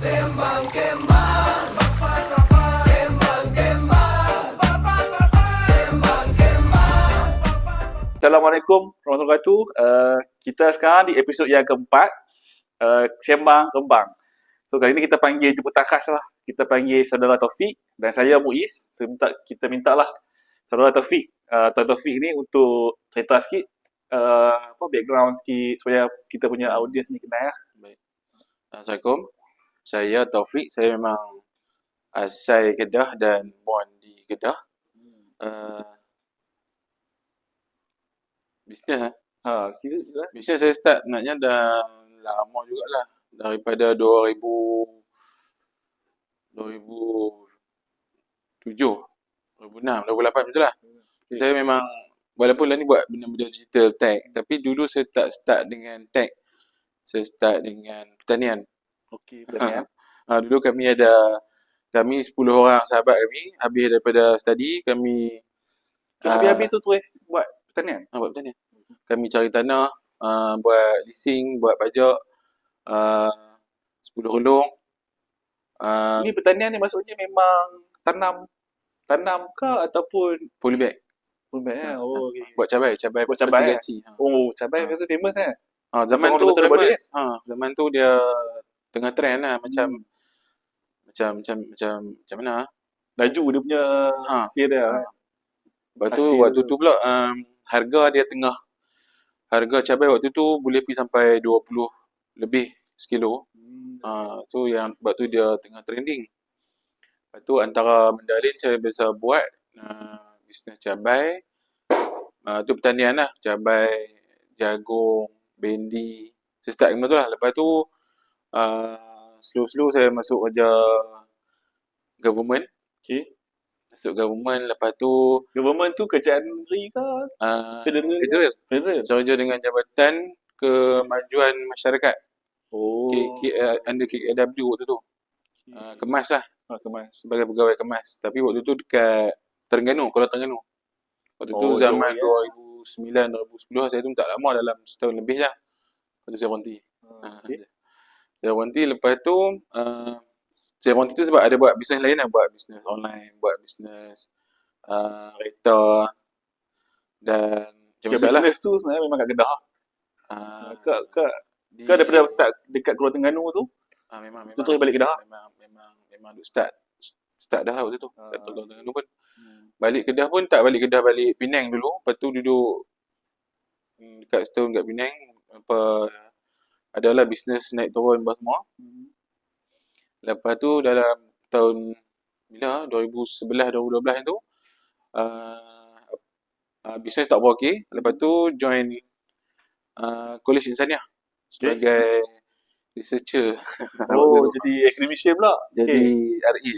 Sembang Kembang, Sembang Kembang, Sembang Kembang. Assalamualaikum warahmatullahi wabarakatuh. Kita sekarang di episod yang keempat, Sembang Kembang. So kali ni kita panggil jemputan khas lah. Kita panggil saudara Taufik dan saya Muiz. So, kita mintalah saudara Taufik, Tuan Taufik ni untuk cerita sikit, background sikit supaya kita punya audiens ni kenal lah. Baik. Assalamualaikum. Saya Taufik. Saya memang asal Kedah dan born di Kedah. Bisnes Kira Bisnes saya start naknya dah lama jugalah. Daripada 2007, 2006, 2008 macam lah. Saya memang, walaupun lah ni buat benda-benda digital tech, tapi dulu saya tak start dengan tech. Saya start dengan pertanian. okey, pertanian. Dulu kami 10 orang sahabat kami, habis daripada study, kami Habis-habis tu terus buat pertanian. buat pertanian. Kami cari tanah, buat leasing, buat pajak, 10 rolong. Ni pertanian ni maksudnya memang tanam ke ataupun Polybag. Oh, okey. Buat cabai Buat cabai, fertigasi. Oh, cabai tu famous kan? Zaman Orang tu betul-betul buat famous. Zaman tu dia tengah trend lah, macam mana? Laju dia punya hasil dia. Hasil Waktu tu. tu pula harga dia tengah. Harga cabai waktu tu boleh pergi sampai 20 lebih sekilo. So yang sebab tu dia tengah trending. Lepas tu antara benda lain saya biasa buat bisnes cabai. Tu pertanian lah. Cabai, jagung, bendi. Saya start benda tu lah. Lepas tu slow-slow saya masuk kerja government. Okey. Masuk government. Lepas tu Government tu kerajaan negeri ke? Federal. Federal. Saya kerja dengan Jabatan Kemajuan Masyarakat. Oh. Under KKW waktu tu. Kemas lah. Kemas. Sebagai pegawai kemas. Tapi waktu tu dekat Terengganu, Kuala Terengganu. Waktu tu zaman jauh, 2009, 2010 saya tu tak lama, dalam setahun lebih lah. Lepas tu saya berhenti. Okey. Saya berhenti, lepas tu saya berhenti tu sebab ada buat bisnes lain lah. Buat bisnes online, buat bisnes kereta dan macam masalah. Bisnes tu sebenarnya memang kat Kedah. Di- Kau daripada start dekat Kuala Terengganu tu, memang tu terus balik Kedah? Memang duk start dah lah waktu tu. Tak tahu Terengganu pun. Balik Kedah pun tak balik Kedah, balik Penang dulu. Lepas tu duduk dekat setahun kat Penang. Adalah bisnes naik turun apa semua. Lepas tu dalam tahun 2011, 2012 tu bisnes tak berapa okey. Lepas tu join College Insaniah sebagai researcher. Jadi academician pula. Jadi RE.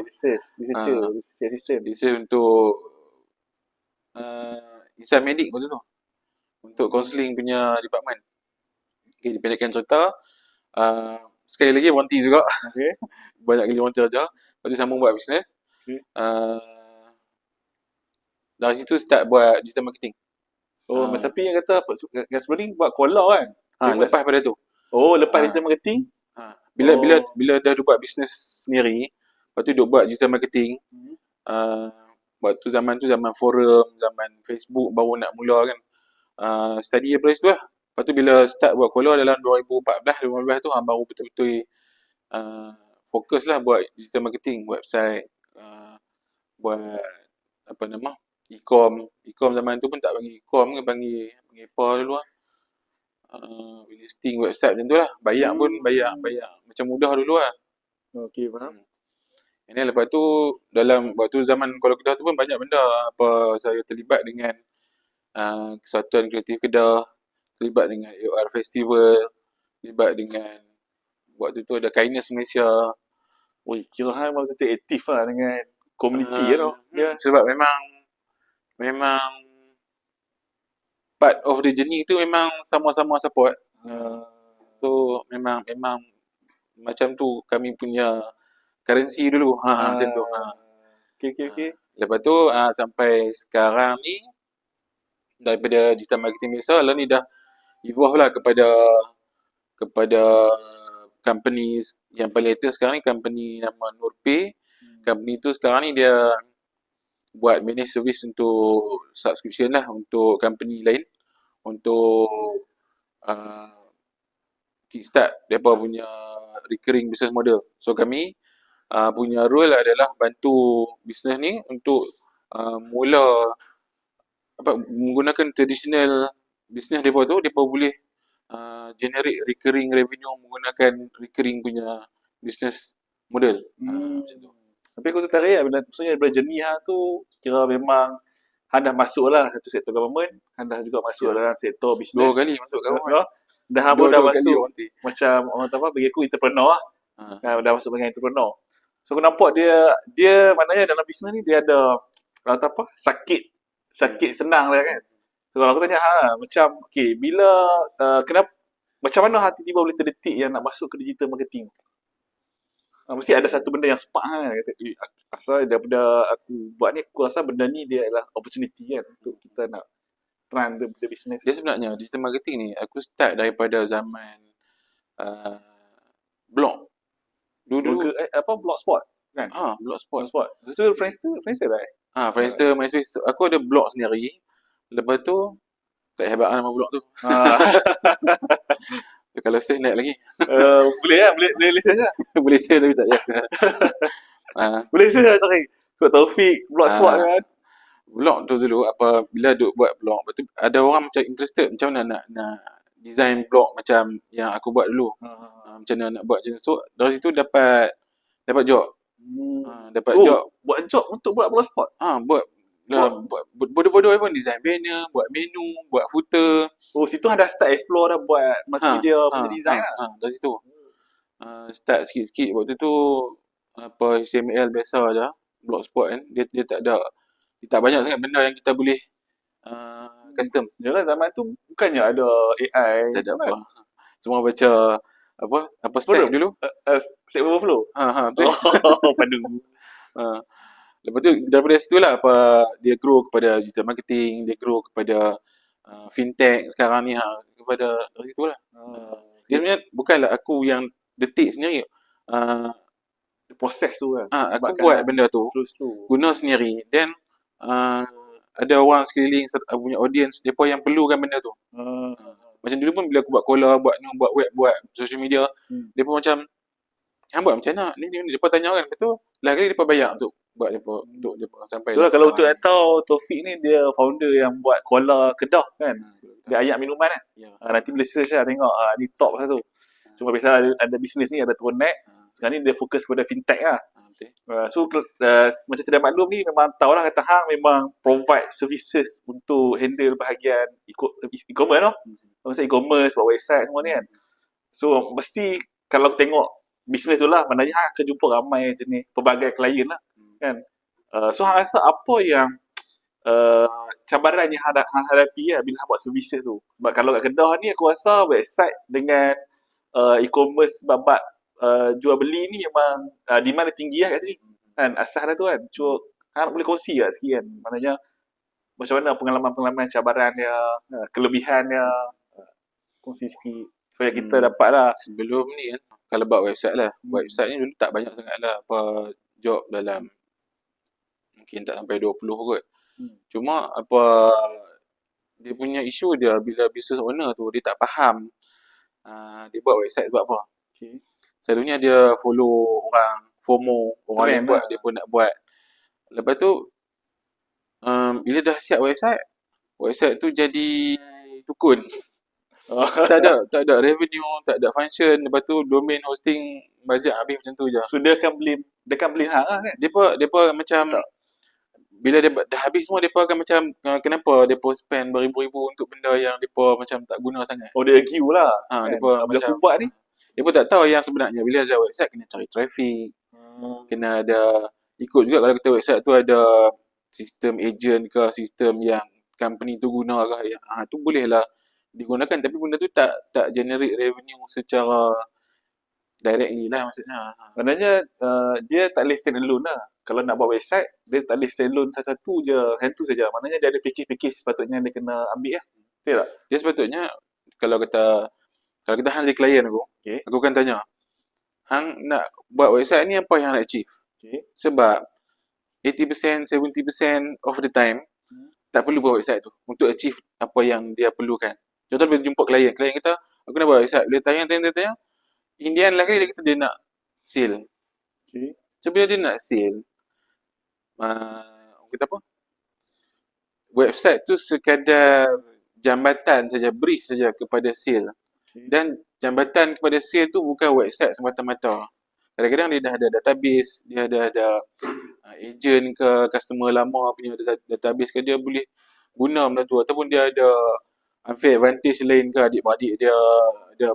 Researcher assistant. Research untuk insan medik waktu tu. Untuk counselling punya department. Okay, dipendekkan cerita. Sekali lagi berhenti juga. Okey. Banyak kali berhenti kerja. Lepas tu sambung buat bisnes. Okay. Dari situ start buat digital marketing. Tapi yang kata yang sebelum ni buat kola kan? Lepas pada tu. Lepas digital marketing. Bila dah buat bisnes sendiri, lepas tu duk buat digital marketing. Waktu zaman forum, zaman Facebook baru nak mula kan. Study daripada situ lah. Lepas tu bila start buat kola dalam 2014-2015 tu baru betul-betul fokus lah buat digital marketing, website, buat apa nama, e-com zaman tu pun tak panggil e-com ke, panggil apa dulu lah. Listing website macam tu lah. Bayar pun bayar macam mudah dulu lah. Okey, faham. Ini lepas tu dalam waktu zaman Kuala Kedah tu pun banyak benda apa saya terlibat dengan Kesatuan Kreatif Kedah, terlibat dengan AOR Festival, terlibat dengan waktu tu ada Kindness Malaysia. Kira hang betul-betul aktif lah dengan komuniti Sebab memang part of the journey tu memang sama-sama support. So memang macam tu kami punya currency dulu. Macam tu. Okey. Lepas tu sampai sekarang ni daripada digital marketing biasa lah ni dah evolve lah kepada company yang paling latest sekarang ni company nama Nurpay. Company tu sekarang ni dia buat manage service untuk subscription lah untuk company lain untuk kickstart mereka punya recurring business model. So kami punya role adalah bantu business ni untuk mula menggunakan traditional business mereka tu, mereka boleh generate recurring revenue menggunakan recurring punya business model. Macam tu. Tapi aku tertarik lah, maksudnya bila jenis tu kira memang Han dah masuk lah satu sektor government, Han dah juga masuk dalam sektor bisnes. 2 kali masuk government. Dah Han pun dah Dua kali masuk orang ti. macam orang tahu apa, bagi aku entrepreneur lah. Dah masuk bahagian entrepreneur. So aku nampak dia maknanya dalam bisnes ni dia ada orang tahu apa, sakit senang lah kan. So kalau aku tanya macam okay, bila kenapa macam mana Han tiba-tiba boleh terdetik yang nak masuk ke digital marketing? Mesti ada satu benda yang spark kan. Kata, asal daripada aku buat ni, aku rasa benda ni dia adalah opportunity kan untuk kita nak run the business. Dia sebenarnya digital marketing ni aku start daripada zaman blog. Dulu Blogspot kan? Blogspot. Itu Friendster right? Friendster, MySpace. Aku ada blog sendiri. Lepas tu tak hebat nama blog tu. Kalau save naik lagi. Boleh lah, boleh listen lah. Boleh save tapi tak biasa. Boleh listen lah, sorry. Kau Taufik, Blogspot kan? Blog tu dulu bila duk buat blog, lepas tu ada orang macam interested macam mana nak design blog macam yang aku buat dulu. Macam mana nak buat macam tu. So dari situ dapat job. Job. Buat job untuk buat Blogspot? Buat bodoh-bodoh pun design banner, buat menu, buat footer. Oh, situ ada start explore dah buat multimedia punya design lah. Dari situ. Start sikit-sikit waktu tu HTML biasa je. Blogspot kan dia tak ada, dia tak banyak sangat benda yang kita boleh custom. Yalah, zaman tu bukannya ada AI. Tak ada apa. Semua baca apa stack dulu. Stack Overflow. Betul. Padu. Lepas tu daripada situ lah dia grow kepada digital marketing, dia grow kepada fintech sekarang ni kepada dari situ lah. Dia sebenarnya bukanlah aku yang detik sendiri. Proses tu kan. Aku buat benda tu slow. Guna guna sendiri. Then ada orang sekeliling punya audience depa yang perlukan benda tu. Macam dulu pun bila aku buat Kola, buat web, buat social media, depa macam hang buat macam mana? Ni depa tanya kan, betul. Lah kali depa bayar untuk buat depa sampai Itulah kalau betul nak tahu Taufik ni dia founder yang buat Kola Kedah kan. Dia ayat minuman kan. Nanti boleh search lah tengok ni top lah tu. Cuma biasa ada bisnes ni ada Tronet. Sekarang ni dia fokus kepada fintech lah. So macam sedia maklum ni memang tahulah kata hang memang provide services untuk handle bahagian e-commerce lah. Maksudnya e-commerce, buat website semua ni kan. So mesti kalau aku tengok bisnes tu lah, maknanya hang akan jumpa ramai jenis pelbagai klien lah kan. So hang rasa apa yang cabaran yang hang hadapi lah bila hang buat services tu? Sebab kalau kat Kedah ni aku rasa website dengan e-commerce babak jual beli ni memang demand dia tinggi lah kat sini kan, asas dah tu kan. Cuma hang boleh kongsi lah sikit kan, maknanya macam mana pengalaman cabaran dia, kelebihan dia, kongsi sikit supaya kita dapat lah. Sebelum ni kan, kalau buat website lah, website ni dulu tak banyak sangat lah job dalam mungkin tak sampai 20 kot. Cuma dia punya isu dia bila business owner tu dia tak faham dia buat website sebab apa. Selalunya dia follow orang, FOMO, orang yang buat dia pun nak buat. Lepas tu bila dah siap website tu jadi tukun. tak ada revenue, tak ada function. Lepas tu domain hosting bazar habis macam tu je. So dia akan beli hang lah kan. Depa macam tak. Bila dia dah habis semua, depa akan macam kenapa depa spend beribu-ribu untuk benda yang depa macam tak guna sangat. Oh, dia argue lah. Kan? Depa macam buat ni. Depa tak tahu yang sebenarnya bila ada website kena cari traffic. Kena ada ikut juga kalau kita website tu ada sistem agent ke, sistem yang company tu guna ke, tu bolehlah digunakan, tapi benda tu tak generate revenue secara directly lah maksudnya. Maknanya dia tak boleh stand alone lah. Kalau nak buat website, dia tak boleh stand alone satu je, hand tu saja. Maknanya dia ada package sepatutnya dia kena ambil lah. Betul tak? Dia sepatutnya kalau kita handle klien aku, aku akan tanya, hang nak buat website ni apa yang nak achieve? Okay. Sebab 80%, 70% of the time tak perlu buat website tu untuk achieve apa yang dia perlukan. Contoh bila jumpa klien kata, aku nak buat website. Bila tanya. In the end lah kali dia kata dia nak sale. Okay. So bila dia nak sale, kata apa? Website tu sekadar jambatan saja, bridge saja kepada sale. Okay. Dan jambatan kepada sale tu bukan website semata-mata. Kadang-kadang dia dah ada database, dia dah ada agent ke customer lama punya database ke, dia boleh guna benda tu. Ataupun dia ada unfair advantage lain ke, adik-beradik dia ada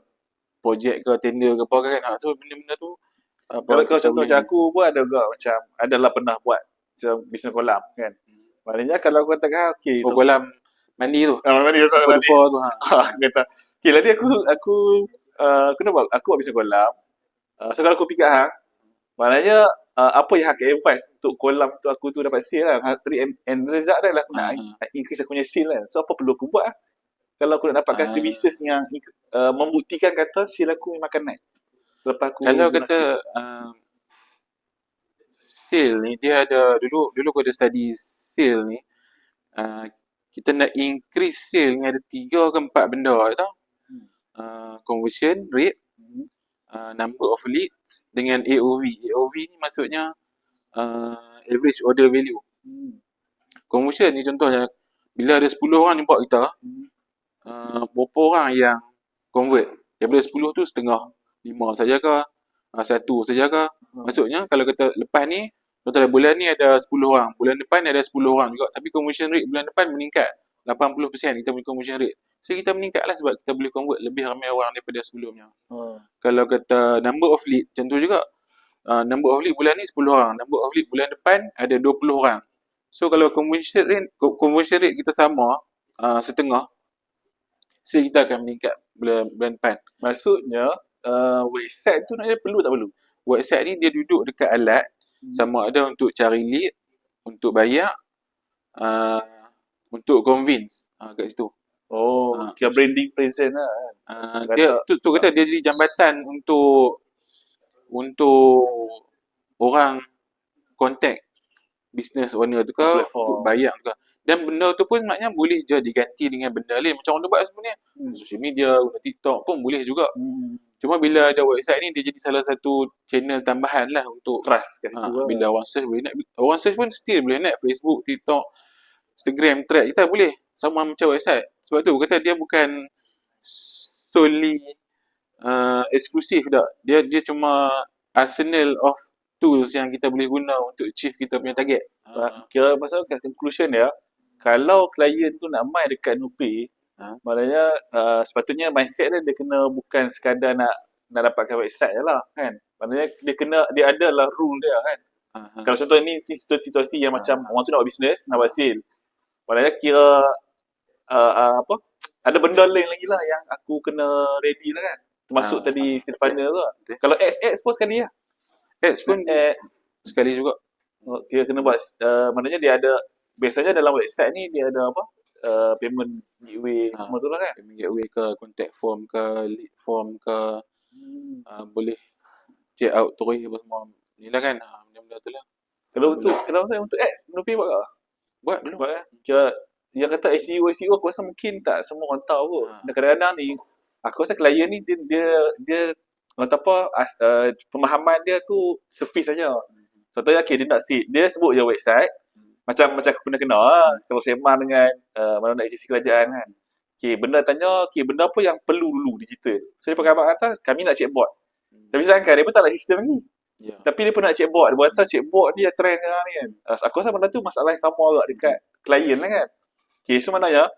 projek ke, tender ke apa kan. So benda-benda tu Kalau contoh macam aku pun ada juga macam adalah pernah buat macam bisnes kolam kan. Maknanya kalau aku katakan okey tu kolam mandi tu. mandi Super duper tu. kata okey tadi aku nak buat bisnes kolam. So kalau aku fikir maknanya apa yang hak advice untuk kolam tu aku tu dapat sale lah. Tadi end result dah lah aku nak increase aku punya sale kan. So apa perlu aku buat kalau aku nak dapatkan services yang membuktikan kata sale aku memang akan naik. Selepas aku kalau kata sale ni dia ada dulu aku ada study sale ni, kita nak increase sale ni ada 3 ke 4 benda tau. Conversion rate, number of leads dengan AOV. AOV ni maksudnya average order value. Conversion ni contohnya bila ada 10 orang jumpa kita, berapa orang yang convert? Daripada 10 tu setengah, 5 saja ke, 1 saja ke. Maksudnya kalau kata lepas ni, contohnya bulan ni ada 10 orang, bulan depan ada 10 orang juga, tapi conversion rate bulan depan meningkat 80% kita punya conversion rate. So kita meningkatlah sebab kita boleh convert lebih ramai orang daripada sebelumnya. Kalau kata number of lead, macam tu juga. Number of lead bulan ni 10 orang, number of lead bulan depan ada 20 orang. So kalau conversion rate kita sama, setengah, so kita akan meningkat bulan depan. Maksudnya website tu nak perlu tak perlu? Website ni dia duduk dekat alat, sama ada untuk cari lead, untuk bayar, untuk convince kat situ. Kira branding present lah. Dia tu kata dia jadi jambatan untuk orang contact business owner tu ke, untuk bayar tu ke. Dan benda tu pun maknanya boleh je diganti dengan benda lain. Macam orang tu buat sebenarnya. Social media, guna TikTok pun boleh juga. Cuma bila ada website ni, dia jadi salah satu channel tambahan lah untuk trust kat situ. Bila orang search boleh naik. Orang search pun still boleh naik Facebook, TikTok, Instagram, Thread. Kita boleh. Sama macam website. Sebab tu kata dia bukan solely eksklusif tak. Dia cuma arsenal of tools yang kita boleh guna untuk achieve kita punya target. Kira pasal conclusion dia, kalau klien tu nak main dekat Nupi, maknanya sepatutnya mindset dia kena bukan sekadar nak dapatkan website je lah kan. Maknanya dia adalah rule dia kan. Kalau contoh ni situasi yang macam orang tu nak buat bisnes, nak buat sale. Maknanya kira ada benda lain lagi lah yang aku kena ready lah kan. Termasuk tadi sales funnel tu lah. Kalau ads pun sekali lah. Ads pun sekali juga. Kira kena buat, maknanya dia ada, biasanya dalam website ni dia ada payment gateway semua tu lah kan. Payment gateway ke, contact form ke, lead form ke, boleh check out turis apa semua. Ni lah kan, benda-benda tu lah. Kalau untuk ads, Nupi buat ke? Buat dulu. Buat kan? Kira yang kata SEO aku rasa mungkin tak semua orang tahu kot. Dan kadang-kadang ni, aku rasa klien ni dia kata apa, pemahaman dia tu surface saja. Contohnya dia nak dia sebut je website, macam aku pernah kenal lah, kalau sembang dengan mana nak agensi kerajaan kan. Benda tanya, benda apa yang perlu dulu digital. So dia pakai abang kata, kami nak checkboard. Tapi sedangkan dia pun tak nak sistem lagi. Tapi dia pun nak checkboard. Dia kata checkboard ni trend sekarang ni kan. Aku rasa benda tu masalah yang sama juga dekat klien lah kan. So maknanya,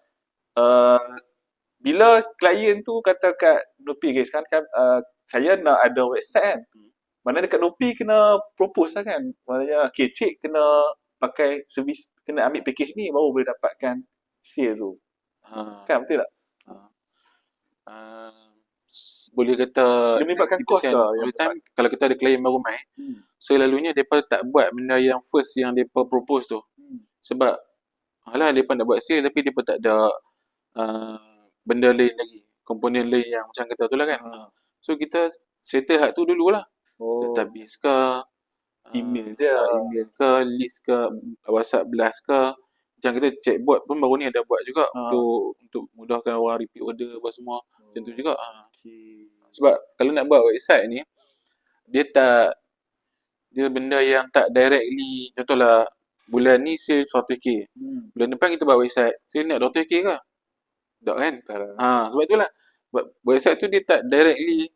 bila klien tu kata kat Nupi, sekarang kan saya nak ada website kan. Maknanya dekat Nupi kena propose lah kan. Maknanya cik kena pakai servis, kena ambil package ni baru boleh dapatkan sale tu. Kan betul tak? Boleh kata dia melibatkan kos ke? Kalau kita ada klien baru main, so lalunya mereka tak buat benda yang first yang mereka propose tu. Sebab mereka nak buat sale tapi mereka tak ada benda lain lagi, komponen lain yang macam kata tu lah kan. So kita settle hak tu dululah. database ke, Email dia. email ke, list ke, WhatsApp blast ke. Macam kita chatbot pun baru ni ada buat juga untuk mudahkan orang repeat order apa semua. Macam tu juga. Okay. Sebab kalau nak buat website ni, dia benda yang tak directly, contohlah bulan ni sale 100k. Bulan depan kita buat website, sale nak 200k ke? Tak kan? Sebab itulah. Website tu dia tak directly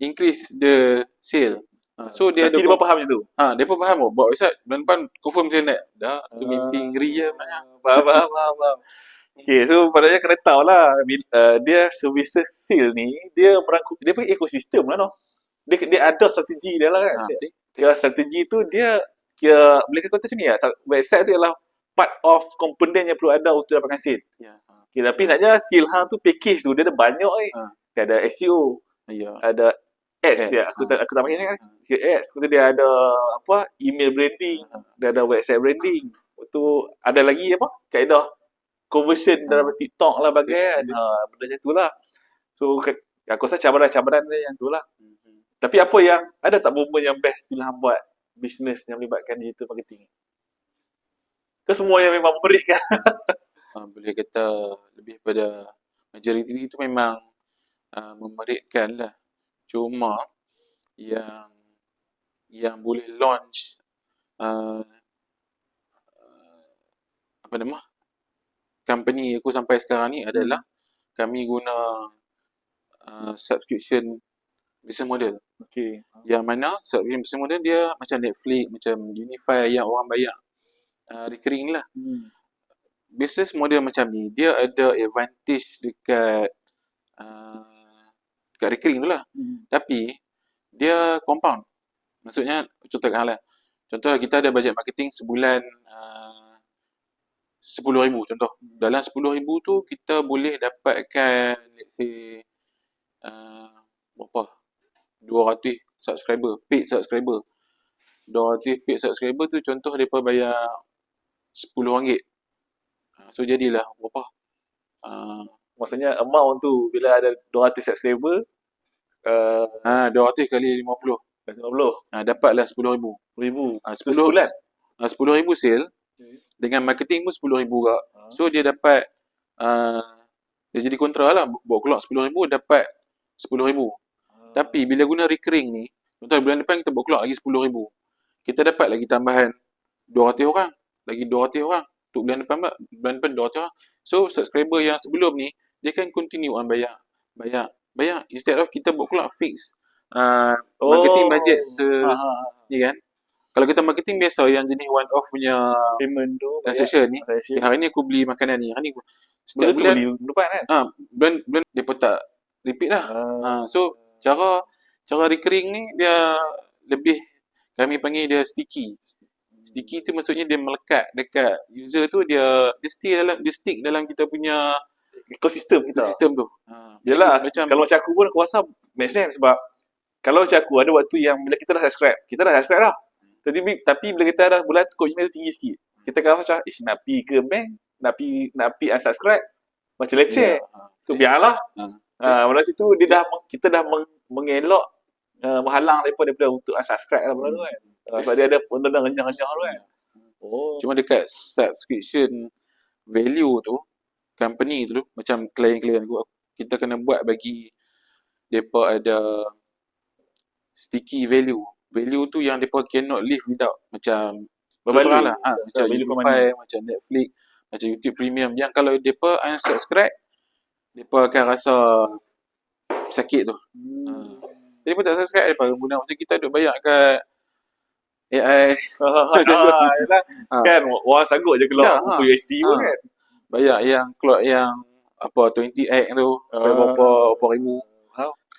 increase the sale. So dia Tapi ada dia faham macam tu. dia pun faham buat website bulan depan confirm sale naik. Dah, tu meeting ngeri je maknanya. Faham. Okay, so maknanya kena tahu lah dia services sale ni, dia merangkul, dia punya ekosistem lah Dia ada strategi dia lah kan. Dia strategi tu dia kira, boleh kata macam ni lah, website tu ialah part of komponen yang perlu ada untuk dapatkan sale. Okay, tapi naknya sale hang tu package tu dia ada banyak Dia ada SEO, ada ads dia. Aku tak panggil kan. Ads, kemudian dia ada email branding, dia ada website branding. Lepas tu ada lagi kaedah conversion dalam TikTok lah bagai kan. Benda macam tu lah. So aku rasa cabaran-cabaran dia yang tu lah. Tapi apa yang ada tak momen yang best bila hang buat bisnes yang melibatkan digital marketing? Ke semua yang memang memberikan? Boleh kata lebih pada majoriti itu memang memerikkan lah. Cuma yang boleh launch company aku sampai sekarang ni adalah kami guna subscription business model. Okay. Yang mana subscription business model dia macam Netflix, macam Unify yang orang bayar recurring lah. Business model macam ni dia ada advantage dekat recurring tu lah. Tapi dia compound. Maksudnya contohlah kita ada bajet marketing sebulan 10,000 contoh. Dalam 10,000 tu kita boleh dapatkan let's say berapa? 200 subscriber, paid subscriber. 200 paid subscriber tu contoh mereka bayar RM10. So jadilah berapa? Maksudnya amount tu bila ada 200 subscriber 200 kali 50. 50. Dapatlah 10,000. 10,000. 10 sebulan. 10,000 sale. Dengan marketing pun 10,000 juga. So dia dapat dia jadi kontra lah. Buat keluar 10,000 dapat 10,000. Tapi bila guna recurring ni, contoh bulan depan kita buat keluar lagi 10,000. Kita dapat lagi tambahan 200 orang. Lagi 200 orang. Untuk bulan depan 200 orang. So subscriber yang sebelum ni, dia kan continue bayar. Instead of kita buat keluar fix marketing budget ni kan. Kalau kita marketing biasa yang jenis one off punya payment tu transaction ni, hari ni aku beli makanan ni, hari ni setiap bulan beli depan kan. bulan dia pun tak repeat lah. So cara recurring ni dia lebih, kami panggil dia sticky. Sticky tu maksudnya dia melekat dekat user tu, dia stick dalam kita punya ekosistem tu. Yalah, kalau macam aku pun aku rasa make sense sebab kalau macam aku ada waktu yang bila kita dah subscribe dah. Tapi bila kita dah bulan tu commitment tu tinggi sikit. Kita akan rasa macam nak pergi ke bank, nak pergi unsubscribe macam leceh. So biarlah. Pada situ kita dah mengelak menghalang daripada untuk unsubscribe lah benda tu kan. Sebab dia ada benda renyah-renyah tu kan. Cuma dekat subscription value tu, company tu macam klien-klien aku, kita kena buat bagi mereka ada sticky value. Value tu yang mereka cannot live without. Macam contohlah macam Unify, macam Netflix, macam YouTube Premium, yang kalau mereka unsubscribe, mereka akan rasa sakit tu. Jadi pun tak subscribe, mereka guna macam kita duk bayar kat AI. Yalah. Kan orang sanggup je keluar USD pun kan. Bayar yang keluar yang 20x tu, berapa ribu.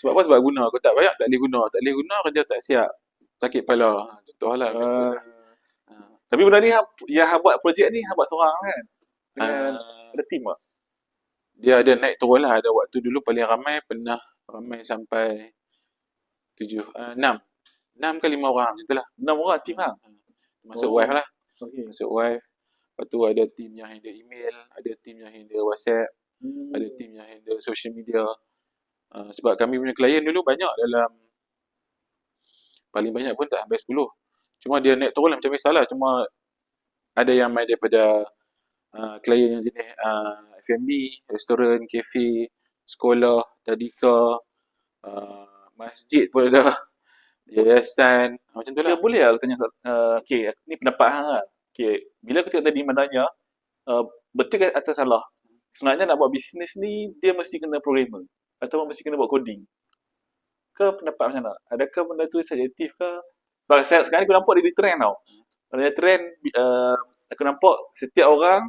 Sebab apa? Sebab guna. Kalau tak bayar tak boleh guna, kerja tak siap, sakit kepala. Contohlah. Tapi benda ni yang buat projek ni buat seorang kan. Ada team tak? Dia ada naik turun lah. Ada waktu dulu paling ramai sampai 6 ke 5 orang macam tu lah. 6 orang team lah. Masuk wife lah. Masuk wife. Lepas tu ada team yang handle email, ada team yang handle WhatsApp, ada team yang handle social media. Sebab kami punya klien dulu banyak dalam paling banyak pun tak sampai 10. Cuma dia naik turun lah macam biasalah. Cuma ada yang main daripada klien yang jenis F&B, restoran, kafe, sekolah, tadika, masjid pun ada, yayasan, macam tu lah. Boleh, boleh lah aku tanya soal, okay, ni pendapat hang lah. Okay, bila aku tengok tadi Madanya, betul ke atau salah? Sebenarnya nak buat bisnes ni, dia mesti kena programmer atau mesti kena buat coding. Ke pendapat macam mana? Adakah benda tu subjektif ke? Sekarang ni aku nampak dia di trend tau. Dia trend, aku nampak setiap orang,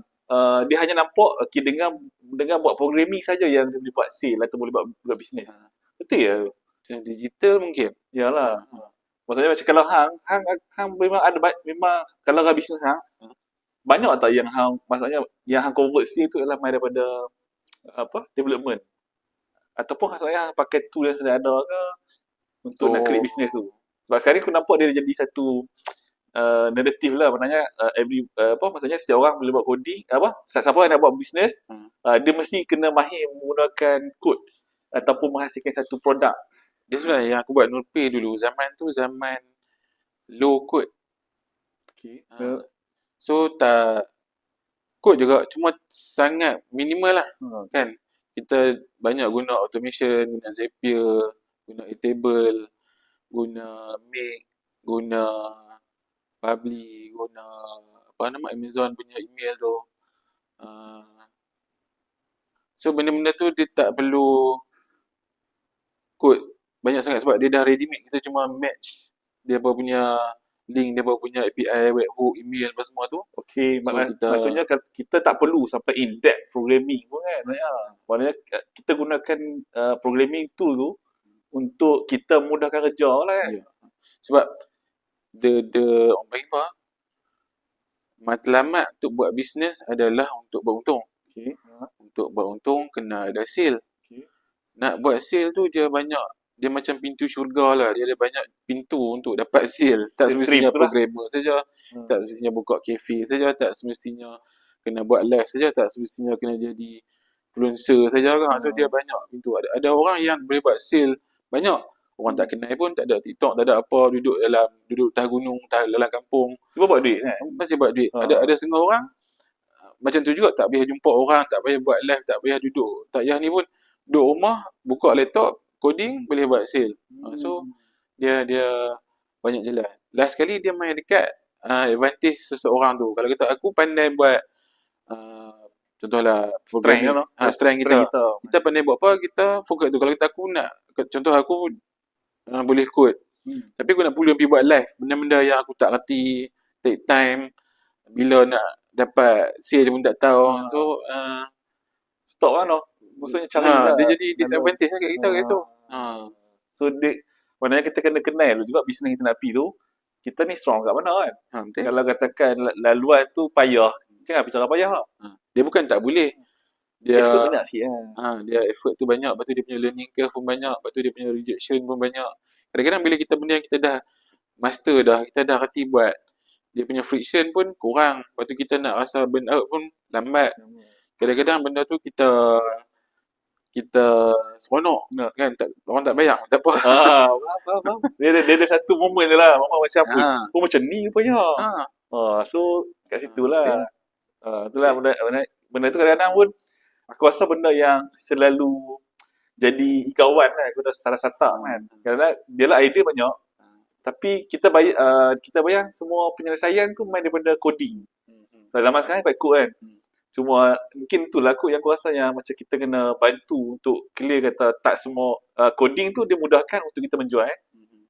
dia hanya nampak okay, dengan buat programming saja yang dia boleh buat sale atau boleh buat bisnes. Betul ya? Bisnes digital mungkin. Yalah. Maksudnya macam kalau hang memang ada memang kalau hang bisnes hang banyak tak yang hang maksudnya yang hang convert sale tu adalah main daripada development ataupun maksudnya hang pakai tool yang sudah ada ke untuk nak create bisnes tu. Sebab sekarang ni aku nampak dia jadi satu narrative lah, maknanya maksudnya setiap orang boleh buat coding, siapa yang nak buat bisnes, dia mesti kena mahir menggunakan kod ataupun menghasilkan satu produk. Dia sebenarnya yang aku buat Nurpay dulu, zaman tu zaman low code. Okay. So tak kod juga, cuma sangat minimal lah. Kan? Kita banyak guna automation, guna Zapier, guna Airtable, guna Make, guna Publi, guna Amazon punya email tu. So benda-benda tu dia tak perlu kod banyak sangat sebab dia dah ready made. Kita cuma match dia punya link, dia punya API, webhook, email apa semua tu. Okay, maksudnya kita tak perlu sampai in-depth programming pun kan. Maknanya kita gunakan programming tool tu untuk kita mudahkan kerja lah kan. Yeah. Sebab orang panggil apa? Matlamat untuk buat bisnes adalah untuk beruntung. Okay. Untuk beruntung kena ada sale. Okay. Nak buat sale tu dia macam pintu syurga lah. Dia ada banyak pintu untuk dapat sale. Tak semestinya programmer saja. Tak semestinya buka kafe saja. Tak semestinya kena buat live saja. Tak semestinya kena jadi influencer saja kan. So dia banyak pintu. Ada orang yang boleh buat sale banyak. Orang tak kenal pun, tak ada TikTok, tak ada apa, duduk atas gunung, dalam kampung. Cuba buat duit kan? Masih buat duit. Ada setengah orang macam tu juga, tak payah jumpa orang, tak payah buat live, tak payah duduk. Tak payah ni pun duduk rumah, buka laptop, coding, boleh buat sale. So dia banyak jalan. Last sekali dia main dekat advantage seseorang tu. Kalau kata aku pandai buat contohlah strength kita. Kita pandai buat apa, kita fokus tu. Kalau kata aku nak, contoh aku boleh code. Tapi aku nak pergi buat live. Benda-benda yang aku tak reti, take time. Bila nak dapat sale pun tak tahu. So, stop lah no. Maksudnya cara dia jadi disadvantage lah kat kita kat situ. So, maknanya kita kena kenal juga bisnes kita nak pergi tu. Kita ni strong kat mana kan? Kalau katakan laluan tu payah, jangan bicara payah lah. Dia bukan tak boleh. Dia effort banyak sikit dia effort tu banyak, lepas tu dia punya learning curve pun banyak, lepas tu dia punya rejection pun banyak. Kadang-kadang bila kita benda yang kita dah master dah, kita dah reti buat, dia punya friction pun kurang, lepas tu kita nak rasa burn out pun lambat. Kadang-kadang benda tu kita seronok kan, orang tak bayar tak apa. Faham. Dia ada satu moment je lah, macam apa pun macam ni rupanya. So kat situ lah. Itulah benda tu kadang-kadang pun aku rasa benda yang selalu jadi kawan kan, aku dah salah-salah kan. Kadang-kadang dia lah idea banyak, tapi kita bayang semua penyelesaian tu main daripada coding. Zaman sekarang pakai kod kan. Cuma mungkin itulah aku yang aku rasa yang macam kita kena bantu untuk clear kata tak semua coding tu dia mudahkan untuk kita menjual.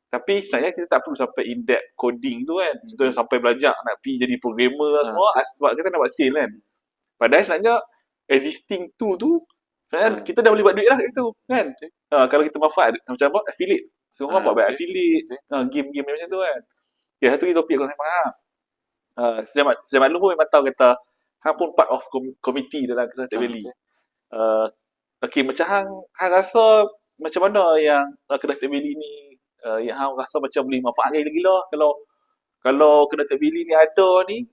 Tapi sebenarnya kita tak perlu sampai in-depth coding tu kan. Contohnya sampai belajar nak pergi jadi programmer semua sebab kita nak buat sale kan. Padahal sebenarnya existing tool tu sebenarnya kita dah boleh buat duit lah kat situ kan. Kalau kita manfaat macam apa affiliate. Semua orang buat affiliate, game-game macam tu kan. Okay, satu lagi topik aku nak sembang Sejak maklum pun memang tahu kata hang pun part of committee dalam Kedah Valley. Okay, macam hang rasa macam mana yang Kedah Valley ni yang hang rasa macam boleh manfaat gila-gila kalau Kedah Valley ni ada ni,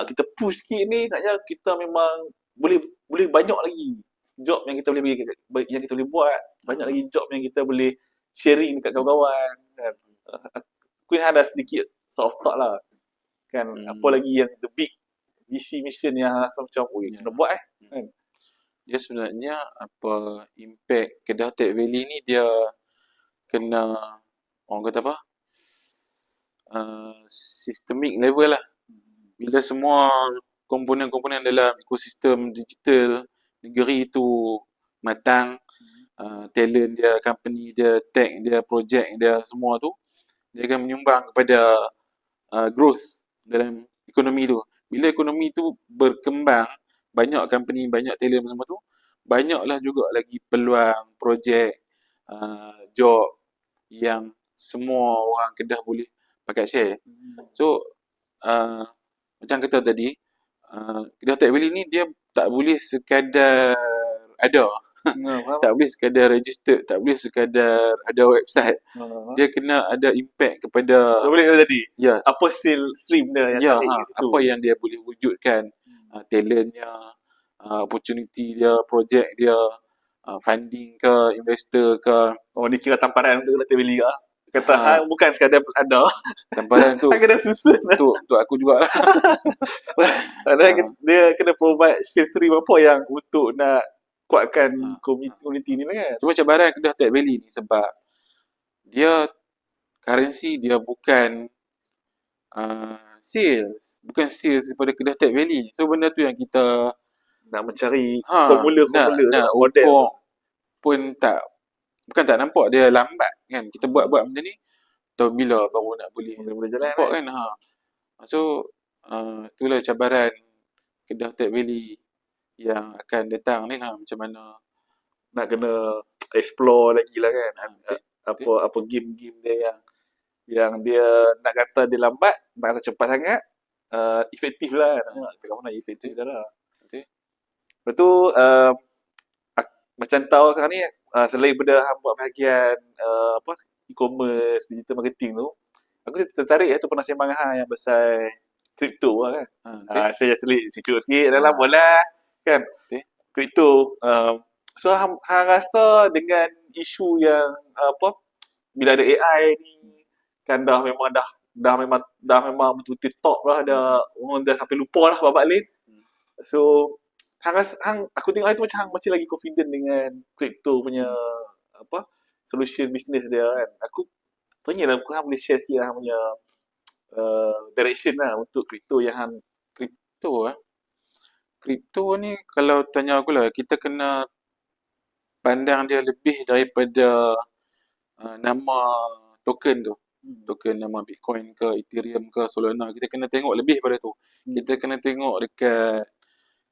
kita push sikit ni, naknya kita memang boleh banyak lagi job yang kita boleh buat, banyak lagi job yang kita boleh sharing dekat kawan-kawan kan. Aku ni ada sedikit sort of thought lah. Kan, apa lagi yang the big VC mission yang rasa macam, kena buat kan. Dia sebenarnya apa impact Kedah Tech Valley ni dia kena orang kata apa? Systemic level lah. Bila semua komponen-komponen dalam ekosistem digital negeri tu matang, talent dia, company dia, tech dia, projek dia, semua tu dia akan menyumbang kepada growth dalam ekonomi tu. Bila ekonomi tu berkembang, banyak company, banyak talent semua tu, banyaklah juga lagi peluang projek, job yang semua orang Kedah boleh pakai share. So macam kata tadi, Kedah Tech Valley ni dia tak boleh sekadar ada. Tak boleh sekadar registered, tak boleh sekadar ada website. Dia kena ada impact kepada Boleh jadi. ya, Apa sale stream dia yang tarik kat situ. apa yang dia boleh wujudkan, talentnya, opportunity dia, projek dia, funding ke, investor ke. Oh, ni kira tamparan untuk Kedah Valley lah. Kata hang bukan sekadar ada. Tamparan tu Hang kena susun. tu aku jugalah. Dia kena provide sales stream apa yang untuk nak kuatkan community ni lah kan. Cuma cabaran Kedah Tech Valley ni sebab dia currency dia bukan sales daripada Kedah Tech Valley. So benda tu yang kita Nak mencari nak formula model. ukur pun bukan tak nampak dia lambat kan. Kita buat benda ni tahu bila baru nak boleh jalan nampak kan. So itulah cabaran Kedah Tech Valley yang akan datang ni lah, macam mana nak kena explore lagi lah kan. Apa game-game dia yang dia nak kata dia lambat, nak kata cepat sangat, efektif lah kan. Tengok mana efektif dah lah. Lepas tu macam tahu sekarang ni, selain daripada hang buat bahagian e-commerce, digital marketing tu, aku tertarik tu pernah sembang hang yang pasal kripto lah kan. Saya sikit dalam bola kan. Kripto. So hang rasa dengan isu yang bila ada AI ni kan dah memang betul-betul top lah, orang dah sampai lupa lah babak lain. So aku tengok itu macam masih lagi confident dengan kripto punya solution business dia kan. Aku tanya lah, hang boleh share sikit lah hang punya direction lah untuk kripto yang kripto ni kalau tanya aku lah, kita kena pandang dia lebih daripada nama token tu. Token nama Bitcoin ke, Ethereum ke, Solana. Kita kena tengok lebih pada tu. Kita kena tengok dekat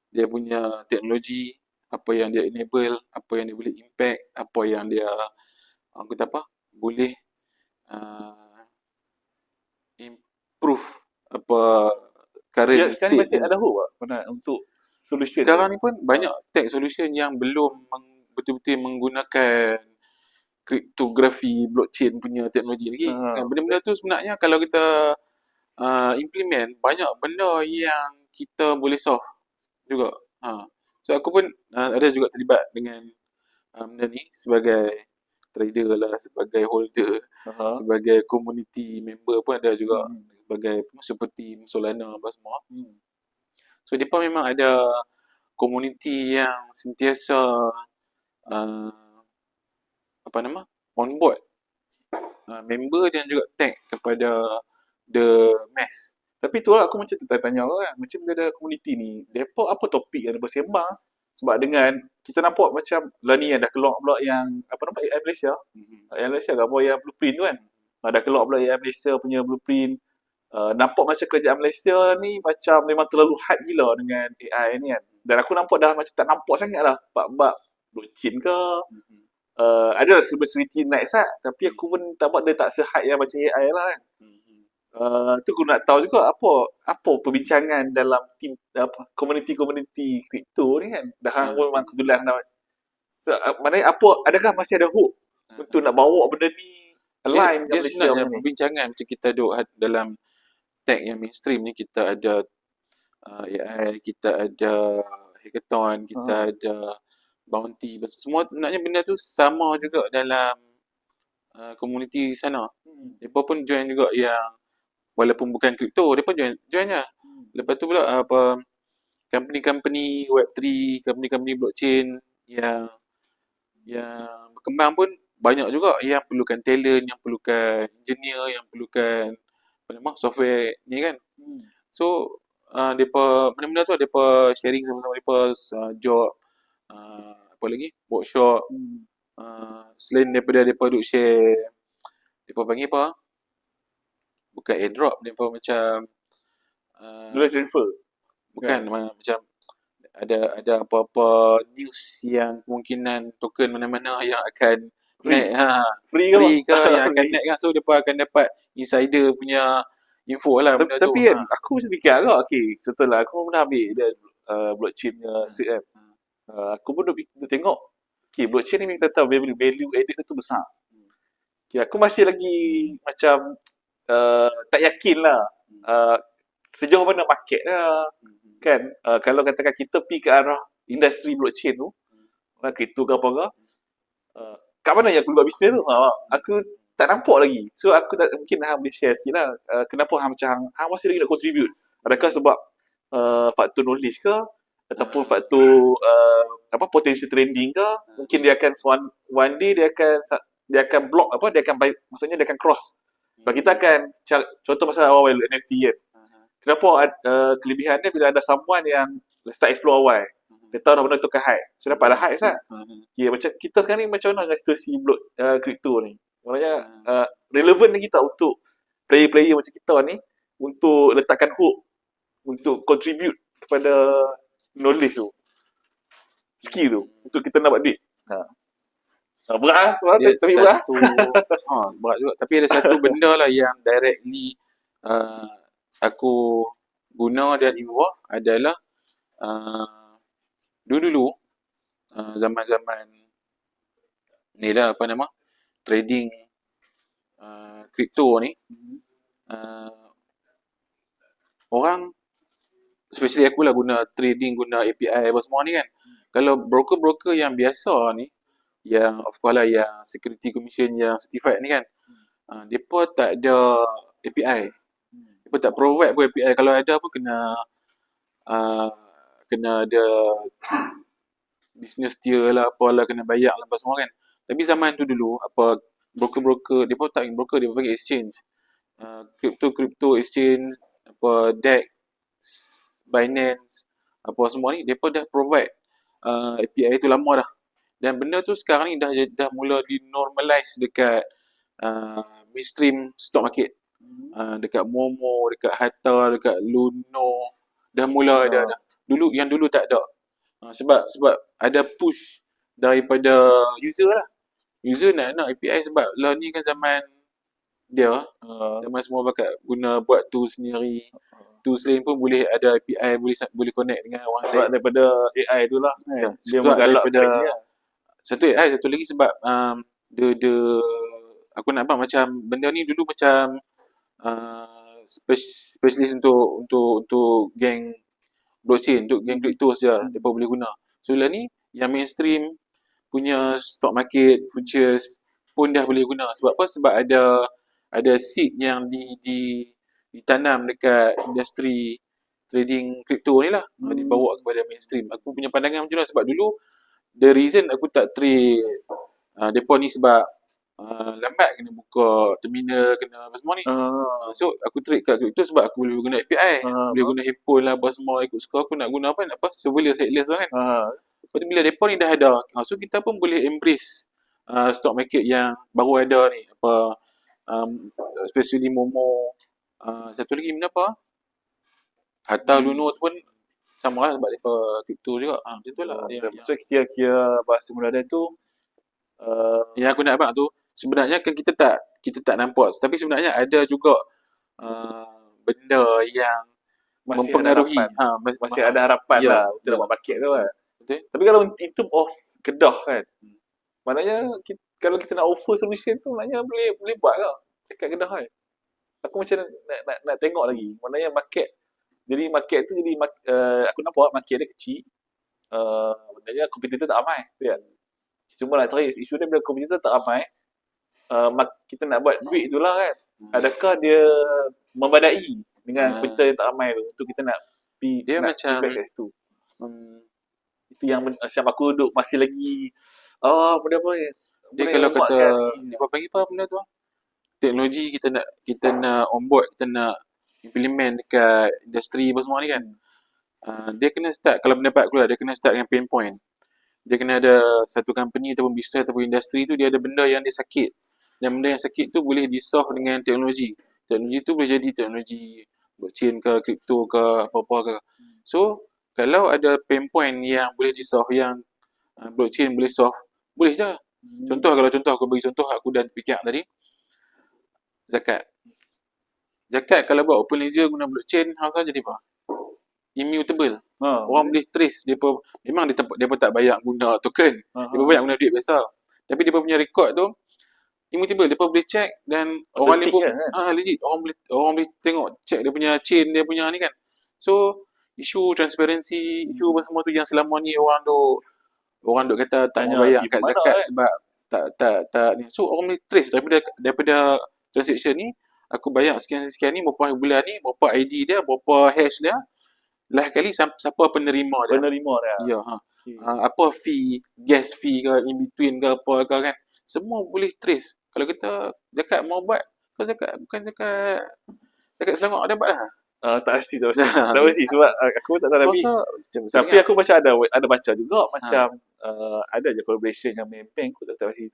dia punya teknologi, apa yang dia enable, apa yang dia boleh impact, apa yang dia boleh improve current sekarang state. masih ada hope tak untuk solution Sekarang ni pun banyak tech solution yang belum betul-betul menggunakan kriptografi blockchain punya teknologi lagi. Benda-benda tu sebenarnya kalau kita implement, banyak benda yang kita boleh solve juga. So aku pun ada juga terlibat dengan benda ni sebagai trader lah, sebagai holder, sebagai community member pun ada juga, sebagai seperti Solana apa semua. So dia pun memang ada community yang sentiasa on board member dan juga tag kepada the mass. Tapi tu lah aku macam tertanya kan, macam bila ada community ni, depa apa topik yang dia bersembang. Sebab dengan kita nampak macam lah ni yang dah keluar pula yang AI Malaysia. AI Malaysia ke apa yang blueprint tu kan. Dah keluar pula AI Malaysia punya blueprint. Nampak macam kerajaan Malaysia ni macam memang terlalu hype gila dengan AI ni kan. Dan aku nampak dah macam tak nampak sangat lah bab blockchain ke. Ada celebrity naik sat, tapi aku pun nampak dia tak se-hype yang macam AI lah kan. Tu aku nak tahu juga apa perbincangan dalam team community kripto ni kan. Dah memang kebetulan dah. So, maknanya adakah masih ada hope untuk nak bawa benda ni align dia dengan sebenarnya Malaysia perbincangan macam kita duk dalam tech yang mainstream ni, kita ada AI, kita ada hackathon, kita ada bounty, semua sebenarnya benda tu sama juga dalam komuniti sana. Mereka pun join juga yang walaupun bukan kripto, mereka joinnya. Lepas tu pula company-company Web3, company-company blockchain yang berkembang pun banyak juga yang perlukan talent, yang perlukan engineer, yang perlukan apa nama software ni kan. So depa benda-benda tu depa sharing sama-sama depa job apa lagi workshop. Selain daripada depa duk share, depa panggil apa? Bukan airdrop, depa macam Knowledge transfer. bukan macam ada apa-apa news yang kemungkinan token mana-mana yang akan naik Free ke yang akan naik kan, so depa akan dapat insider punya info lah benda tu. Tapi kan aku macam fikir agak contohlah aku pernah ambil dia blockchain punya seed kan. Aku pun duk tengok blockchain ni kita tahu value added tu besar. Aku masih lagi macam tak yakin lah sejauh mana market lah kan. Kalau katakan kita pergi ke arah industri blockchain tu, kripto ke apa ke, kat mana yang aku buat bisnes tu? Aku tak nampak lagi. So aku tak mungkin boleh share sikit lah. Kenapa macam masih lagi nak contribute? Adakah sebab faktor knowledge ke? Ataupun faktor potential trending ke? Mungkin dia akan one day dia akan block dia akan maksudnya dia akan cross. Sebab kita akan contoh pasal awal NFT kan. Kenapa kelebihan dia bila ada someone yang start explore awal. Dia tahu dah benda tu kan hype. So dapat dah hype kan. Macam kita sekarang ni macam mana dengan situasi kripto ni? Maknanya relevan lagi tak untuk player-player macam kita ni untuk letakkan hook, untuk contribute kepada knowledge tu, skill tu, untuk kita nak buat duit. Berat tapi berat. Berat juga. Tapi ada satu benda lah yang directly aku guna dan involve adalah dulu zaman-zaman ni lah apa nama trading kripto ni, orang especially aku lah guna trading, guna API apa semua ni kan. Kalau broker-broker yang biasa ni, yang of course lah yang security commission yang certified ni kan, mereka tak ada API. Mereka tak provide pun API. Kalau ada pun kena ada business tier lah, apalah, kena bayar lah apa semua kan. Tapi zaman tu dulu, broker-broker, mereka tak broker, mereka panggil exchange. Crypto exchange, DEX, Binance, apa semua ni, mereka dah provide API tu lama dah. Dan benda tu sekarang ni dah mula di-normalize dekat mainstream stock market. Dekat Momo, dekat Hatta, dekat Luno, dah mula ada dah. Yang dulu tak ada. Sebab ada push daripada user lah. User nak API sebab lah ni kan zaman dia, zaman semua guna buat tools sendiri. Tools lain pun boleh ada API, boleh connect dengan orang sebab lain. Daripada AI tu lah kan. Dia menggalak daripada satu AI, satu lagi sebab aku nak nampak macam benda ni dulu macam specialist untuk geng blockchain, untuk geng crypto saja mereka boleh guna. So lah ni yang mainstream punya stock market, futures pun dah boleh guna. Sebab apa? Sebab ada seed yang ditanam dekat industri trading crypto ni lah, dibawa kepada mainstream. Aku punya pandangan macam tu lah. Sebab dulu the reason aku tak trade depa ni sebab lambat kena buka terminal, kena apa semua ni. So aku trade kat crypto sebab aku boleh guna API, boleh guna handphone lah apa semua, ikut suka aku nak guna apa surveillance headless lah kan. Lepas tu bila depa ni dah ada, so kita pun boleh embrace stock market yang baru ada ni, especially Momo, satu lagi benda apa, Hatta Luno tu pun sama lah sebab mereka kripto juga. Macam tu lah. So kira-kira bahasa mudah tu yang aku nak abang tu, sebenarnya kan kita tak nampak, tapi sebenarnya ada juga benda yang masih mempengaruhi. Masih ada harapan lah untuk dapat market tu kan. Betul. Tapi kalau in term of Kedah kan, maknanya kalau kita nak offer solution tu, maknanya boleh buat lah dekat Kedah kan. Aku macam nak tengok lagi. Maknanya market tu jadi aku nampak market dia kecil. Maknanya kompetitor tak ramai kan. Cuma nak cari isu dia bila kompetitor tak ramai, kita nak buat duit itulah kan. Adakah dia membadai dengan peserta yang tak ramai tu untuk kita nak Dia nak macam invest kat situ. hmm, Itu yang macam aku duduk masih lagi benda apa ya? dia Boleh kalau buat kata kan? apa panggil apa benda tu? Teknologi kita nak onboard, kita nak implement dekat industri apa semua ni kan. Dia kena start, kalau pendapat aku lah, dia kena start dengan pain point. Dia kena ada satu company ataupun bisnes ataupun industri tu, dia ada benda yang dia sakit. Dan benda yang sakit tu boleh di-solve dengan teknologi. Teknologi tu boleh jadi teknologi blockchain ke, crypto ke, apa-apa ke. So, kalau ada pain point yang boleh di-solve, yang blockchain boleh solve, boleh je. Contoh, kalau contoh aku bagi contoh, aku dah fikir tadi, zakat. Zakat kalau buat open ledger guna blockchain, hal saja jadi apa? Immutable. Orang boleh trace dia pun, memang dia pun tak bayar guna token. Dia pun bayar guna duit biasa. Tapi dia pun punya record tu immutable, dia pun boleh check dan orang lain pun kan? legit. Orang boleh tengok, check dia punya chain, dia punya ni kan. So isu transparency, isu apa semua tu yang selama ni orang duk kata tak mau bayar kat zakat kan? sebab tak ni. So orang boleh trace daripada transaction ni, aku bayar sekian ni, berapa bulan ni, berapa ID dia, berapa hash dia, last kali siapa penerima dia. Ya, apa fee, gas fee ke, in between ke, apa ke kan. Semua boleh trace. Kalau kita zakat mau buat, kalau bukan zakat Selangor dapat lah. Tak pasti sebab aku tak tahu tapi aku macam ada baca juga macam ada je collaboration yang main bank aku tak pasti.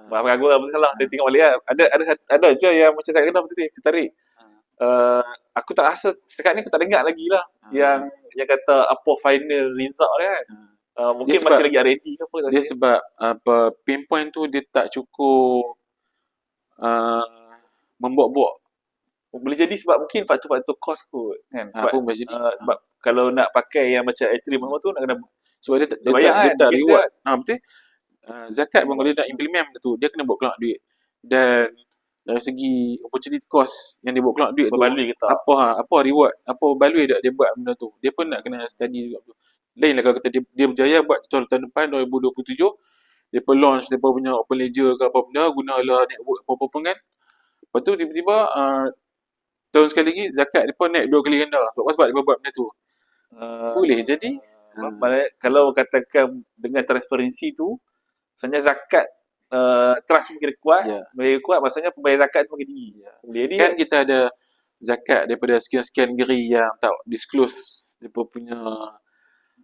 Maafkan aku lah salah, saya tengok balik lah. Ada je yang macam saya kenal betul dia tarik. Aku tak rasa setakat ni aku tak dengar lagi lah yang kata apa final result dia kan. Mungkin dia masih lagi R&D ke apa. Dia sebab pinpoint tu dia tak cukup membuat-buat. Boleh jadi sebab mungkin faktor-faktor cost kot kan. Sebab Boleh jadi. sebab kalau nak pakai yang macam Ethereum semua tu nak kena sebab dia bayar tak kan, reward. Betul. Zakat pun kalau dia nak implement benda tu, dia kena buat keluar duit. Dan dari segi opportunity cost yang dia buat keluar duit berbaloi ke tu, tak? apa reward, apa baloi dia buat benda tu. Dia pun nak kena study juga tu. Lain lah kalau kata dia berjaya buat tahun depan 2027, dia pun launch dia pun punya open ledger ke apa benda, gunalah network apa-apa pun kan. Lepas tu tiba-tiba tahun sekali lagi zakat dia pun naik 2 kali ganda. Sebab dia buat benda tu. Boleh jadi. Kalau katakan dengan transparansi tu, sebenarnya zakat trust makin kuat, makin kuat, maksudnya pembayar zakat tu makin tinggi. Jadi kan kita ada zakat daripada sekian-sekian negeri yang tak disclose dia punya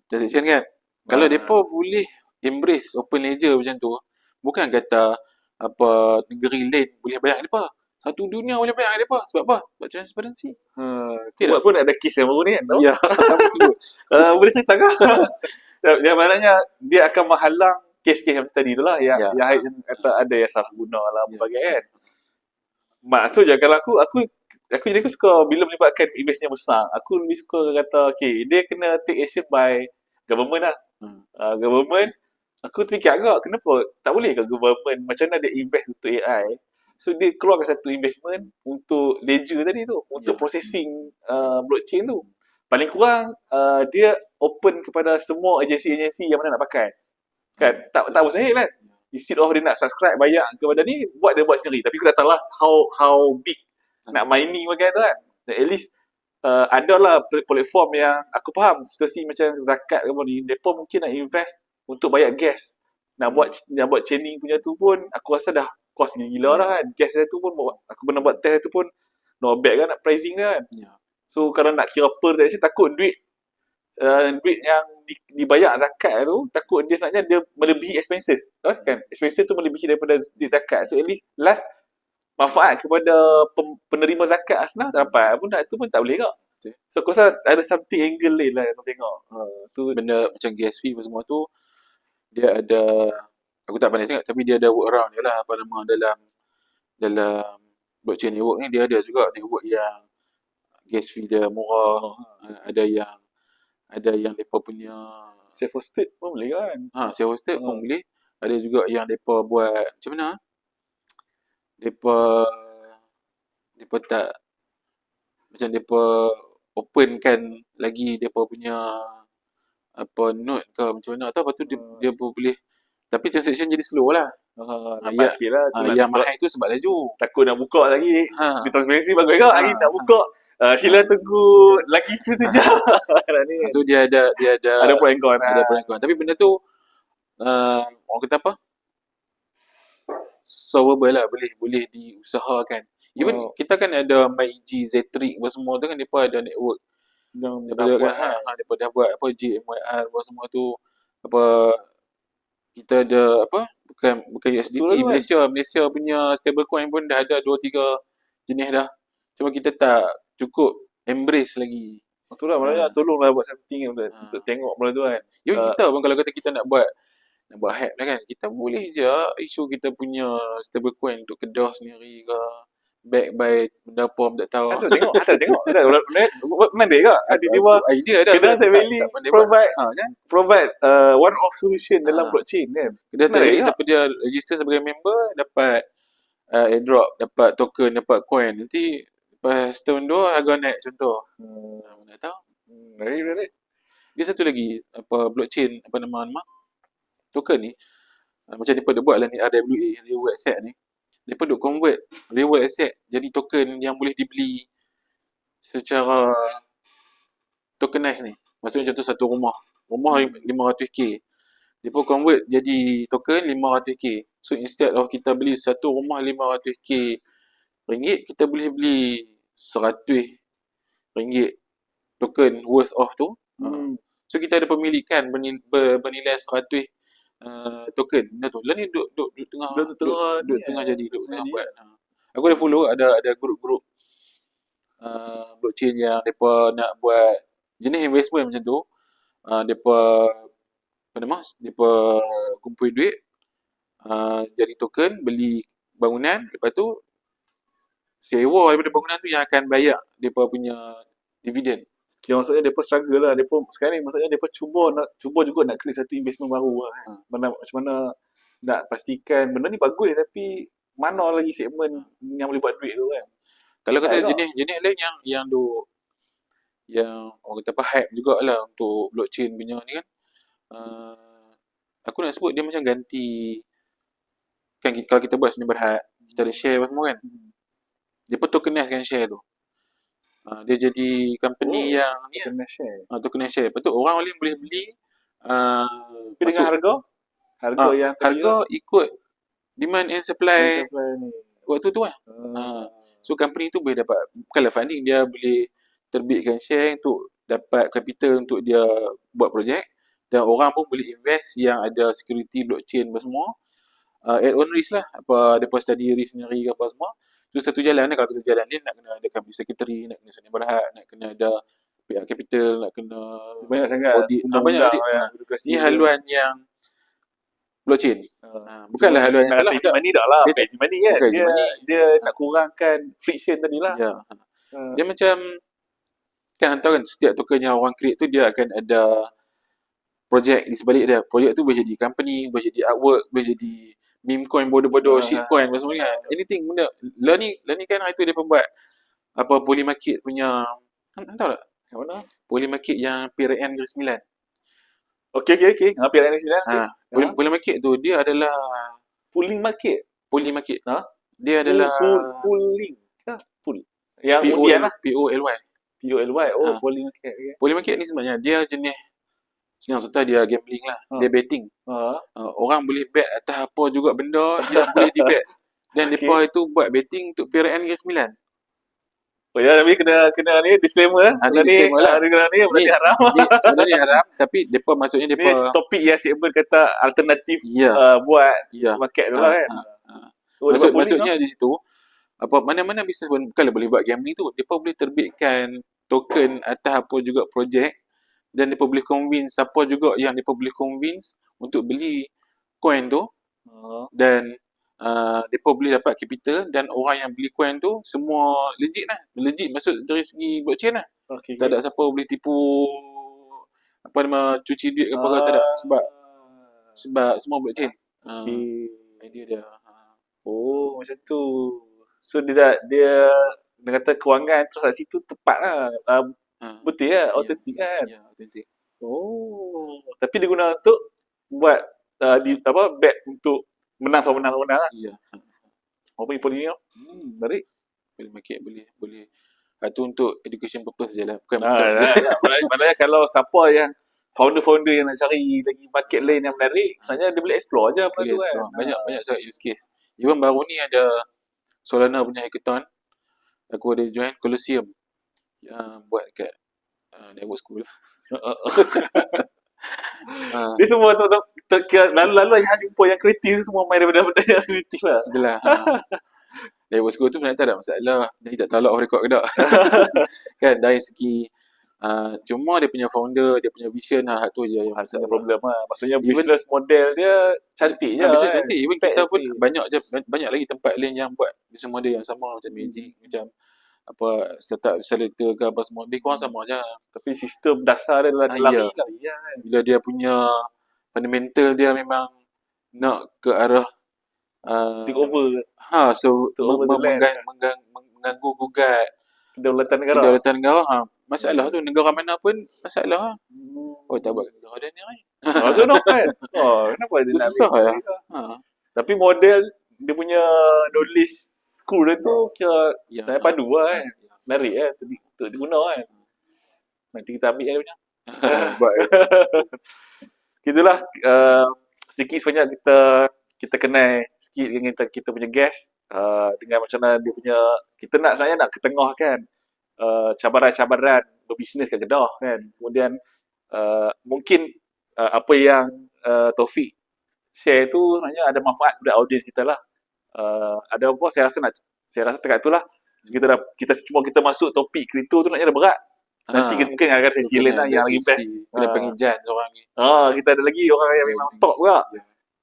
transaction kan. Kalau depa boleh embrace open ledger macam tu, bukan kata apa negeri lain boleh bayar depa. Satu dunia boleh bayar depa. Sebab apa? Sebab transparansi. Buat pun ada kes yang baru ni kan? Ya, betul. Boleh cerita kan? Yang maknanya dia akan menghalang kes-kes yang tadi tu lah yang kata ada yang salah guna lah berbagai kan. Maksudnya kalau aku jadi aku suka bila melibatkan investment yang besar, aku lebih suka kata dia kena take action by government lah. Government, aku terfikir agak kenapa tak boleh ke government macam mana dia invest untuk AI. So dia keluarkan satu investment untuk ledger tadi tu, untuk processing blockchain tu. Paling kurang dia open kepada semua agensi-agensi yang mana nak pakai. Kan? Tak mustahil kan? Instead of dia nak subscribe bayar kepada ni, dia buat sendiri. Tapi aku tak tahu lah how big nak mining bagai tu kan. At least adalah platform yang aku faham situasi macam zakat ke apa ni, mereka mungkin nak invest untuk bayar gas. Nak buat chaining punya tu pun aku rasa dah cost gila lah kan. Gas dia tu pun aku pernah buat test tu pun no bad kan nak pricing dia kan. So kalau nak kira per transaction, takut duit yang dibayar zakat tu, takut dia sebenarnya dia melebihi expenses kan. Expenses tu melebihi daripada zakat. So at least last manfaat kepada penerima zakat asnaf tak dapat pun tu pun tak boleh ke. So aku rasa ada something angle lain lah yang tengok. Tu benda macam gas fee semua tu dia ada, aku tak pandai sangat, tapi dia ada workaround dia lah, apa nama, dalam blockchain network ni dia ada juga network yang gas fee dia murah, ada yang depa punya self hosted pun boleh kan. Self hosted pun boleh. Ada juga yang depa buat macam mana? Depa tak macam depa openkan lagi depa punya apa node ke macam mana atau lepas tu dia pun boleh, tapi transaction jadi slow lah. Nampak sikit lah. Tu nak yang mahal tu sebab laju. takut nak buka lagi. Ha. Di transparency bagus juga. Lagi nak buka. Sila tunggu lagi sejam. Ni. So dia ada Ada pro and con. ada pro and con. Tapi benda tu orang kata apa? Solvable lah, boleh diusahakan. Even kita kan ada MyEG, Zetric apa semua tu kan depa ada network. Depa kan depa dah buat apa JMYR apa semua tu apa kita ada apa bukan USDT Malaysia punya stablecoin pun dah ada 2-3 jenis dah. Cuma kita tak cukup embrace lagi. Betul lah, maknanya tolonglah buat something untuk tengok benda tu kan. Even kita pun kalau kata kita nak buat hype lah kan, kita boleh je isu kita punya stablecoin untuk Kedah sendiri ke, back by benda apa tak tahu. Ada tengok. Mana ke? Ada idea dah. Kedah Tech Valley provide kan? one of solution dalam blockchain kan. Kedah Tech Valley siapa dia register sebagai member dapat airdrop, dapat token, dapat coin. Nanti lepas tahun 2 harga naik contoh. Mana tahu. Right. Dia satu lagi apa blockchain apa nama token ni macam depa dah buat lah ni RWA, reward asset ni. Depa duk convert reward asset jadi token yang boleh dibeli secara tokenized ni. Maksudnya contoh satu rumah 500k. Depa convert jadi token 500k. So instead of kita beli satu rumah 500k ringgit, kita boleh beli 100 ringgit token worth of tu. So kita ada pemilikan bernilai 100 token benda tu. Lah ni duk tengah jadi tengah buat. Aku dah follow ada grup-grup blockchain yang depa nak buat jenis investment macam tu. Depa apa nama? Depa kumpul duit jadi token, beli bangunan, lepas tu sewa daripada bangunan tu yang akan bayar depa punya dividen. Okay, maksudnya depa struggle lah. Depa sekarang ni maksudnya depa cuba juga nak create satu investment baru lah kan. Macam mana nak pastikan benda ni bagus tapi mana lagi segmen yang boleh buat duit tu kan. Kalau kata jenis lain yang orang kata apa hype jugalah untuk blockchain punya ni kan. Aku nak sebut dia macam ganti kan kalau kita buat seni berhad, kita ada share apa semua kan. Dia pun tokenizekan share tu. Dia jadi company yang ni token share. Lepas tu orang boleh beli tapi dengan harga ikut demand and supply ni. waktu tu kan. So company tu boleh dapat bukanlah funding, dia boleh terbitkan share untuk dapat capital untuk dia buat projek, dan orang pun boleh invest yang ada security blockchain apa semua. Add on risk lah, apa depa study risk sendiri ke apa semua. Tu satu jalan lah. Kalau kita jalan ni nak kena ada company secretary, nak kena seni berhad, nak kena ada pihak capital, nak kena banyak sangat audit. Banyak audit. Ni haluan yang blockchain. Bukanlah haluan yang salah. Easy money dah lah. Easy money kan. Dia nak kurangkan friction tadi lah. Ya. Dia macam kan hantar kan setiap token yang orang create tu dia akan ada projek di sebalik dia. Projek tu boleh jadi company, boleh jadi artwork, boleh jadi meme coin, bodoh-bodoh, shitcoin apa semua kan. Anything benda. Lah ni kan hari tu dia buat apa Polymarket punya tahu tak? Yang mana? Polymarket yang PRN Garis 9. Okey. Hampir ada sini. Polymarket tu dia adalah Polymarket. Dia adalah pooling. Pool. Yang undian lah. POLY. Polymarket. Polymarket ni sebenarnya dia jenis senang serta dia gambling lah. Dia betting. Orang boleh bet atas apa juga benda dia boleh dibet. Dan depa itu buat betting untuk PRN Garis 9. Oh ya, tapi kena ni disclaimer lah. Disclaimer lah. Ni benda haram. Benda ni haram, tapi depa maksudnya depa ni topik yang segmen kata alternatif buat market tu lah kan. Maksudnya di situ apa mana-mana bisnes pun kalau boleh buat gambling tu, depa boleh terbitkan token atas apa juga projek, dan depa boleh convince siapa juga yang depa boleh convince untuk beli coin tu. Dan depa boleh dapat capital, dan orang yang beli coin tu semua legit lah. Legit maksud dari segi blockchain lah. Tak ada siapa boleh tipu apa nama cuci duit ke apa tak ada, sebab semua blockchain. Idea dia. Oh, macam tu. So dia kata kewangan transaksi tu tepat lah. Betul ya, autentik kan? Ya, autentik. Oh, tapi dia guna untuk buat bet untuk Menang lah. Ya. Apa pun ini. Menarik. Boleh market, boleh. Itu untuk education purpose je lah. Bukan Maksudnya kalau siapa yang founder yang nak cari lagi market lain yang menarik, sebenarnya dia boleh explore je benda boleh tu kan. explore. Banyak sangat use case. Even baru ni ada Solana punya hackathon. Aku ada join Colosseum. Buat dekat network school. Dia semua lalu yang jumpa yang kreatif semua main daripada benda yang kreatif lah. Itulah. Network school tu sebenarnya tak ada masalah. Jadi tak tahu off record ke tak. Kan dari segi cuma dia punya founder, dia punya vision tu je yang Ada masalah. problem lah. Maksudnya business model dia cantik je. Bisa kan. cantik. Even Impact kita pun cantik. banyak lagi tempat lain yang buat business model yang sama macam Magic, macam apa startup accelerator ke apa semua. Dia korang sama je. Tapi sistem dasar dia dalam Ya. lah ya kan. Bila dia punya fundamental dia memang nak ke arah Take over so Take over the land. mengganggu gugat kedaulatan negara. kedaulatan negara. Masalah tu negara mana pun masalah. Oh tak buat negara dia ni. Tu nak kan. Kenapa dia nak Susah ambil lah. mereka? Tapi model dia punya knowledge school dia tu kira Ya. saya padu lah kan. Menarik kan untuk diguna kan. Nanti kita ambil dia punya. Buat Gitulah sedikit sebanyak kita kenal sikit dengan kita punya guest dengan macam mana dia punya kita sebenarnya nak ketengahkan cabaran-cabaran berbisnes kat Kedah kan. Kemudian mungkin apa yang Taufik share tu sebenarnya ada manfaat kepada audiens kita lah. Ada apa saya rasa dekat tu lah. Kita cuma kita masuk topik kripto tu naknya dah berat. Nanti mungkin akan sesi lain lah yang lagi best. Kena panggil Jan seorang ni. Kita ada lagi orang yang memang top juga.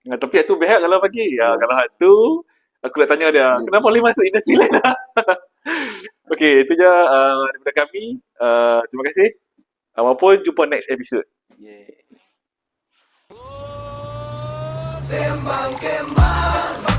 Tapi tu behak kalau bagi. Kalau hak tu aku nak tanya dia, kenapa boleh masuk industri lain lah? Okey, itu je daripada kami. Terima kasih. Walaupun jumpa next episode. Yeah. Sembang Kembang.